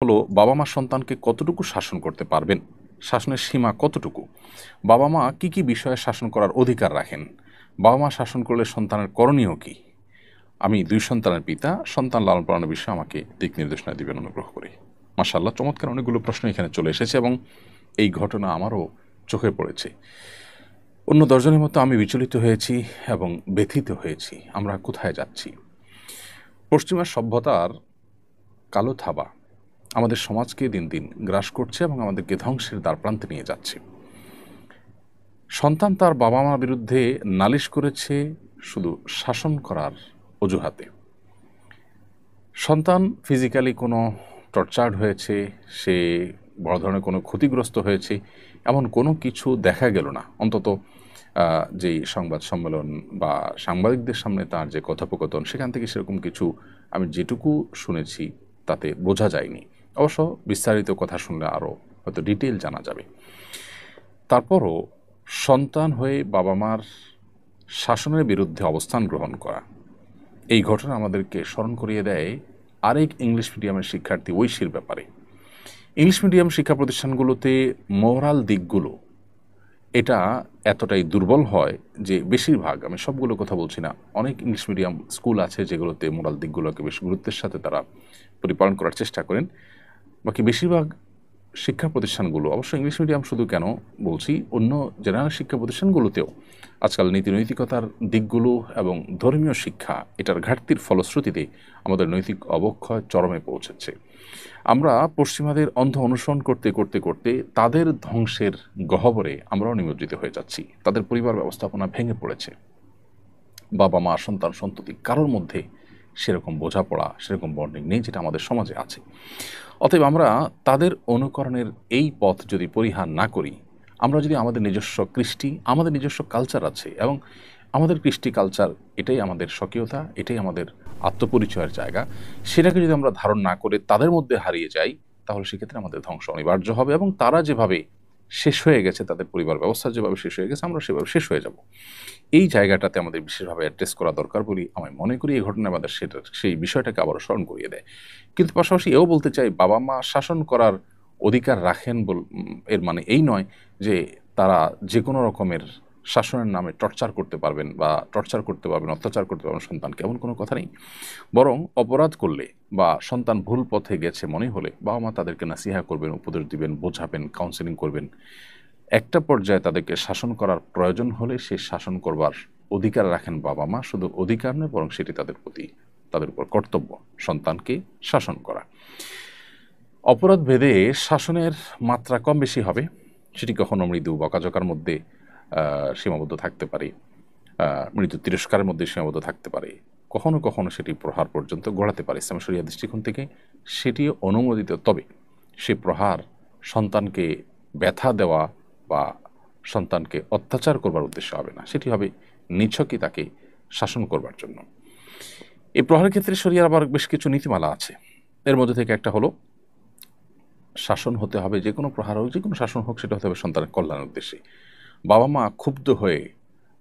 হলো বাবা মা সন্তানকে কতটুকু শাসন করতে পারবেন, শাসনের সীমা কতটুকু, বাবা মা কী কী বিষয়ে শাসন করার অধিকার রাখেন, বাবা মা শাসন করলে সন্তানের করণীয় কী। আমি 2 সন্তানের পিতা, সন্তান লালন পালনের বিষয়ে আমাকে দিক নির্দেশনা দিবেন অনুগ্রহ করে। মাশাআল্লাহ, চমৎকার অনেকগুলো প্রশ্ন এখানে চলে এসেছে এবং এই ঘটনা আমারও চোখে পড়েছে। অন্য 10 জনের মতো আমি বিচলিত হয়েছি এবং ব্যথিত হয়েছি। আমরা কোথায় যাচ্ছি? পশ্চিমা সভ্যতার কালো থাবা আমাদের সমাজকে দিন দিন গ্রাস করছে এবং আমাদেরকে ধ্বংসের দ্বারপ্রান্তে নিয়ে যাচ্ছে। সন্তান তার বাবা মার বিরুদ্ধে নালিশ করেছে শুধু শাসন করার অজুহাতে। সন্তান ফিজিক্যালি কোনো টর্চার্ড হয়েছে, সে বড় ধরনের কোনো ক্ষতিগ্রস্ত হয়েছে, এমন কোনো কিছু দেখা গেল না। অন্তত যেই সংবাদ সম্মেলন বা সাংবাদিকদের সামনে তার যে কথোপকথন, সেখান থেকে সেরকম কিছু আমি যেটুকু শুনেছি তাতে বোঝা যায়নি। অবশ্য বিস্তারিত কথা শুনলে আরও হয়তো ডিটেল জানা যাবে। তারপরও সন্তান হয়ে বাবা মার শাসনের বিরুদ্ধে অবস্থান গ্রহণ করা, এই ঘটনা আমাদেরকে স্মরণ করিয়ে দেয় আরেক ইংলিশ মিডিয়ামের শিক্ষার্থী ঐশীর ব্যাপারে। ইংলিশ মিডিয়াম শিক্ষা প্রতিষ্ঠানগুলোতে মোরাল দিকগুলো এটা এতটাই দুর্বল হয় যে বেশিরভাগ, আমি সবগুলো কথা বলছি না, অনেক ইংলিশ মিডিয়াম স্কুল আছে যেগুলোতে মোরাল দিকগুলোকে বেশ গুরুত্বের সাথে তারা পরিপালন করার চেষ্টা করেন। বাকি বেশিরভাগ শিক্ষা প্রতিষ্ঠানগুলো, অবশ্য ইংলিশ মিডিয়াম শুধু কেন বলছি, অন্য জেনারেল শিক্ষা প্রতিষ্ঠানগুলোতেও আজকাল নীতি নৈতিকতার দিকগুলো এবং ধর্মীয় শিক্ষা এটার ঘাটতির ফলশ্রুতিতে আমাদের নৈতিক অবক্ষয় চরমে পৌঁছেছে। আমরা পশ্চিমাদের অন্ধ অনুসরণ করতে করতে করতে তাদের ধ্বংসের গহ্বরে আমরাও নিমজ্জিত হয়ে যাচ্ছি। তাদের পরিবার ব্যবস্থাপনা ভেঙে পড়েছে। বাবা মা সন্তান সন্ততি কারোর মধ্যে সেরকম বোঝাপড়া, সেরকম বন্ডিং নেই যেটা আমাদের সমাজে আছে। অতএব আমরা তাদের অনুকরণের এই পথ যদি পরিহার না করি, আমরা যদি আমাদের নিজস্ব কৃষ্টি, আমাদের নিজস্ব কালচার আছে এবং আমাদের কৃষ্টি কালচার এটাই আমাদের স্বকীয়তা, এটাই আমাদের আত্মপরিচয়ের জায়গা, সেটাকে যদি আমরা ধারণ না করে তাদের মধ্যে হারিয়ে যাই, তাহলে সেক্ষেত্রে আমাদের ধ্বংস অনিবার্য হবে এবং তারা যেভাবে শেষ হয়ে গেছে, তাদের পরিবার ব্যবস্থা যেভাবে শেষ হয়ে গেছে, আমরা সেভাবে শেষ হয়ে যাব। এই জায়গাটাতে আমাদের বিশেষভাবে অ্যাড্রেস করা দরকার বলি আমি মনে করি। এই ঘটনা আমাদের সেই বিষয়টাকে আবারও স্মরণ করিয়ে দেয়। কিন্তু পাশাপাশি এও বলতে চাই, বাবা মা শাসন করার অধিকার রাখেন এর মানে এই নয় যে তারা যে কোনো রকমের শাসনের নামে টর্চার করতে পারবেন বা টর্চার করতে পারবেন, অত্যাচার করতে পারবেন সন্তানকে, এমন কোনো কথা নেই। বরং অপরাধ করলে বা সন্তান ভুল পথে গেছে মনে হলে বাবা মা তাদেরকে নাসিহা করবেন, উপদেশ দিবেন, বোঝাবেন, কাউন্সেলিং করবেন। একটা পর্যায়ে তাদেরকে শাসন করার প্রয়োজন হলে সে শাসন করবার অধিকার রাখেন বাবা মা। শুধু অধিকার নয়, বরং সেটি তাদের উপর কর্তব্য সন্তানকে শাসন করা। অপরাধ ভেদে শাসনের মাত্রা কম বেশি হবে। সেটি কখনো মৃদু বকাঝকার মধ্যে সীমাবদ্ধ থাকতে পারে, মৃদু তিরস্কারের মধ্যে সীমাবদ্ধ থাকতে পারে, কখনো কখনো সেটি প্রহার পর্যন্ত গড়াতে পারে। ইসলাম শরিয়া দৃষ্টিকোণ থেকে সেটিও অনুমোদিত। তবে সে প্রহার সন্তানকে ব্যথা দেওয়া বা সন্তানকে অত্যাচার করবার উদ্দেশ্য হবে না, সেটি হবে নিছকই তাকে শাসন করবার জন্য। এই প্রহারের ক্ষেত্রে শরিয়ার আবার বেশ কিছু নীতিমালা আছে। এর মধ্যে থেকে একটা হলো, শাসন হতে হবে, যে কোনো প্রহার হোক, যে কোনো শাসন হোক, সেটা হতে হবে সন্তানের কল্যাণের উদ্দেশ্যে। বাবা মা ক্ষুব্ধ হয়ে,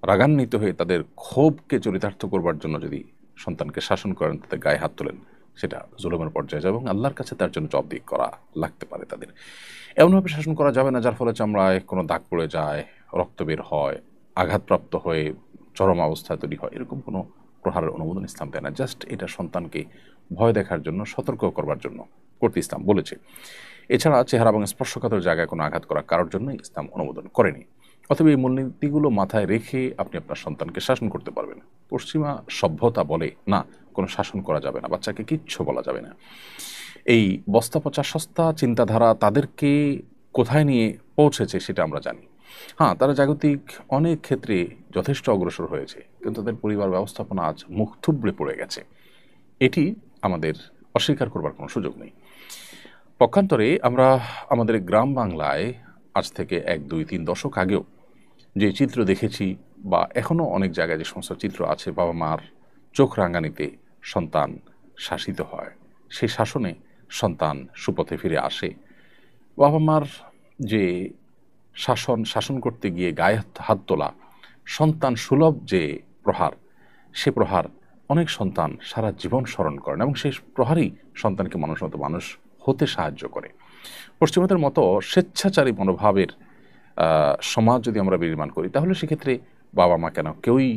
রাগান্বিত হয়ে তাদের ক্ষোভকে চরিতার্থ করবার জন্য যদি সন্তানকে শাসন করেন, তাদের গায়ে হাত তোলেন, সেটা জুলুমের পর্যায়ে যায় এবং আল্লাহর কাছে তার জন্য জবাবদিহি করা লাগতে পারে তাদের। এমনভাবে শাসন করা যাবে না যার ফলে চামড়ায় কোনো দাগ পড়ে যায়, রক্ত বের হয়, আঘাতপ্রাপ্ত হয়ে চরম অবস্থায় তৈরি হয়। এরকম কোনো প্রহারের অনুমোদন ইসলাম দেয় না। জাস্ট এটা সন্তানকে ভয় দেখার জন্য, সতর্ক করবার জন্য করতে ইসলাম বলেছে। এছাড়া চেহারা এবং স্পর্শকাতর জায়গায় কোনো আঘাত করা কারোর জন্য ইসলাম অনুমোদন করেনি। অথবা এই মূলনীতিগুলো মাথায় রেখে আপনি আপনার সন্তানকে শাসন করতে পারবেন। পশ্চিমা সভ্যতা বলে না, কোনো শাসন করা যাবে না, বাচ্চাকে কিচ্ছু বলা যাবে না। এই বস্তা পচা সস্তা চিন্তাধারা তাদেরকে কোথায় নিয়ে পৌঁছেছে সেটা আমরা জানি। হ্যাঁ, তারা জাগতিক অনেক ক্ষেত্রে যথেষ্ট অগ্রসর হয়েছে, কিন্তু তাদের পরিবার ব্যবস্থাপনা আজ মুখ থুবড়ে পড়ে গেছে। এটি আমাদের অস্বীকার করবার কোনো সুযোগ নেই। পক্ষান্তরে আমরা আমাদের গ্রাম বাংলায় আজ থেকে 1-2-3 দশক আগেও যে চিত্র দেখেছি, বা এখনও অনেক জায়গায় যে সমস্ত চিত্র আছে, বাবা মার চোখ রাঙানিতে সন্তান শাসিত হয়, সেই শাসনে সন্তান সুপথে ফিরে আসে। বাবা মার যে শাসন করতে গিয়ে গায়ে হাত তোলা, সন্তান সুলভ যে প্রহার, সে প্রহার অনেক সন্তান সারা জীবন স্মরণ করেন এবং সেই প্রহারই সন্তানকে মানুষ মতো মানুষ হতে সাহায্য করে। পশ্চিমাদের মতো স্বেচ্ছাচারী মনোভাবের সমাজ যদি আমরা বিনির্মাণ করি, তাহলে সেক্ষেত্রে বাবা মা কেন কেউই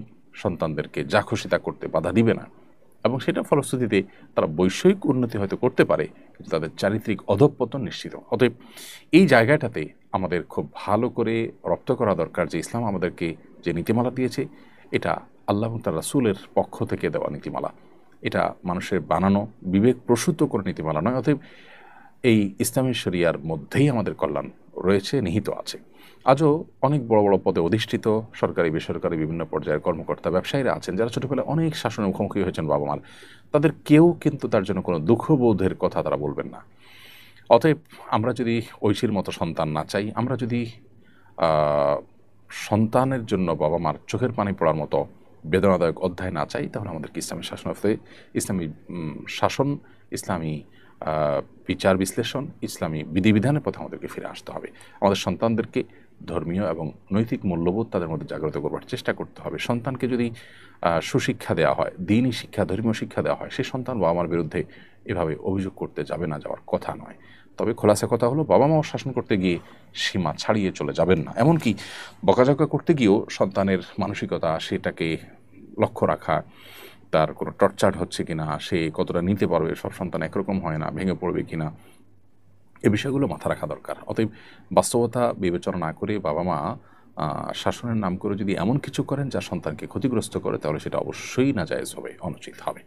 সন্তানদেরকে যা খুশি তা করতে বাধা দিবে না, এবং সেটা ফলশ্রুতিতে তারা বৈষয়িক উন্নতি হয়তো করতে পারে, কিন্তু তাদের চারিত্রিক অধঃপতন নিশ্চিত। অতএব এই জায়গাটাতে আমাদের খুব ভালো করে রপ্ত করা দরকার যে ইসলাম আমাদেরকে যে নীতিমালা দিয়েছে, এটা আল্লাহ এবং তার রাসূলের পক্ষ থেকে দেওয়া নীতিমালা। এটা মানুষের বানানো বিবেক প্রসূত করে নীতিমালা নয়। অতএব এই ইসলামী শরিয়ার মধ্যেই আমাদের কল্যাণ রয়েছে, নিহিত আছে। আজও অনেক বড় বড় পদে অধিষ্ঠিত সরকারি বেসরকারি বিভিন্ন পর্যায়ের কর্মকর্তা ব্যবসায়ীরা আছেন যারা ছোটবেলায় অনেক শাসনের মুখোমুখি হয়েছেন বাবা মার, তাদের কেউ কিন্তু তার জন্য কোনো দুঃখবোধের কথা তারা বলবেন না। অতএব আমরা যদি ঐশীর মতো সন্তান না চাই, আমরা যদি সন্তানের জন্য বাবা মার চোখের পানি পড়ার মতো বেদনাদায়ক অধ্যায় না চাই, তাহলে আমাদেরকে ইসলামী শাসনার্থে ইসলামী শাসন, ইসলামী বিচার বিশ্লেষণ, ইসলামী বিধিবিধানের পথে আমাদেরকে ফিরে আসতে হবে। আমাদের সন্তানদেরকে ধর্মীয় এবং নৈতিক মূল্যবোধ তাদের মধ্যে জাগ্রত করবার চেষ্টা করতে হবে। সন্তানকে যদি সুশিক্ষা দেওয়া হয়, দিনই শিক্ষা, ধর্মীয় শিক্ষা দেওয়া হয়, সেই সন্তান বাবা মার বিরুদ্ধে এভাবে অভিযোগ করতে যাবে না, যাওয়ার কথা নয়। তবে খোলাসা কথা হলো, বাবা মাও শাসন করতে গিয়ে সীমা ছাড়িয়ে চলে যাবেন না। এমনকি বকাঝকা করতে গিয়েও সন্তানের মানসিকতা, সেটাকে লক্ষ্য রাখা, তার কোনো টর্চার হচ্ছে কিনা, সে কতটা নিতে পারবে, সব সন্তান একরকম হয় না, ভেঙে পড়বে কিনা, এ বিষয়গুলো মাথা রাখা দরকার। অতএব বাস্তবতা বিবেচনা না করে বাবা মা শাসনের নাম করে যদি এমন কিছু করেন যা সন্তানকে ক্ষতিগ্রস্ত করে, তাহলে সেটা অবশ্যই নাজায়েজ হবে, অনুচিত হবে।